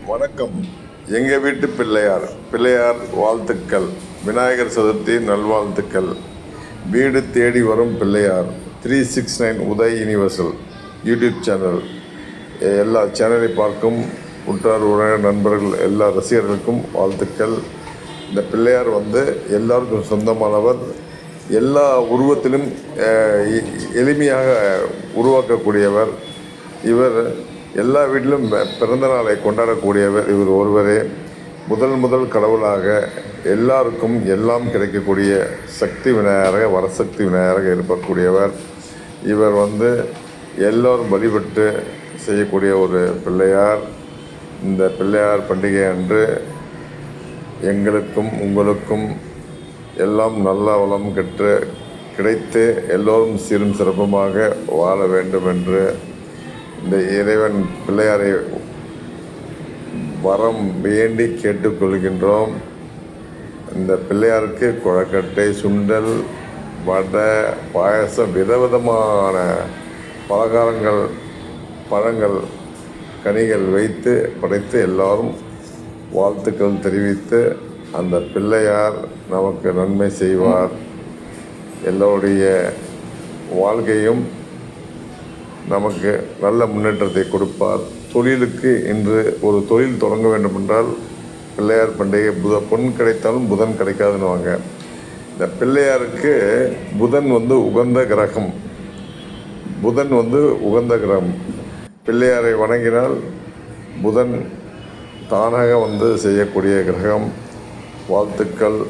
வணக்கம். எங்கள் வீட்டு பிள்ளையார் வாழ்த்துக்கள். விநாயகர் சதுர்த்தி நல்வாழ்த்துக்கள். வீடு தேடி வரும் Pillaiyar 369 Uday universal YouTube channel. எல்லா சேனலை பார்க்கும் உற்றார் உறவினர் நண்பர்கள் எல்லா ரசிகர்களுக்கும் வாழ்த்துக்கள். இந்த பிள்ளையார் எல்லாருக்கும் சொந்தமானவர். எல்லா உருவத்திலும் எளிமையாக உருவாக்கக்கூடியவர். இவர் எல்லா வீட்டிலும் பிறந்த நாளை கொண்டாடக்கூடியவர். இவர் ஒருவரே முதல் கடவுளாக எல்லாருக்கும் எல்லாம் கிடைக்கக்கூடிய சக்தி விநாயகராக, வரசக்தி விநாயகராக இருக்கக்கூடியவர். இவர் எல்லோரும் வழிபட்டு செய்யக்கூடிய ஒரு பிள்ளையார். இந்த பிள்ளையார் பண்டிகை அன்று எங்களுக்கும் உங்களுக்கும் எல்லாம் நல்ல வளம் கிடைத்து எல்லோரும் சீரும் சிறப்புமாக வாழ வேண்டும் என்று இந்த இறைவன் பிள்ளையாரை வரம் வேண்டி கேட்டுக்கொள்கின்றோம். இந்த பிள்ளையாருக்கு கொழக்கட்டை, சுண்டல், வடை, பாயசம், விதவிதமான பலகாரங்கள், பழங்கள், கனிகள் வைத்து படைத்து எல்லாரும் வாழ்த்துக்கள் தெரிவித்து அந்த பிள்ளையார் நமக்கு நன்மை செய்வார். எல்லோருடைய வாழ்க்கையும் நமக்கு நல்ல முன்னேற்றத்தை கொடுப்பார். தொழிலுக்கு இன்று ஒரு தொழில் தொடங்க வேண்டுமென்றால் பிள்ளையார் பண்டிகை பொன் கிடைத்தாலும் புதன் கிடைக்காதுன்னுவாங்க. இந்த பிள்ளையாருக்கு புதன் உகந்த கிரகம். உகந்த கிரகம். பிள்ளையாரை வணங்கினால் புதன் தானாக செய்யக்கூடிய கிரகம். வாழ்த்துக்கள்.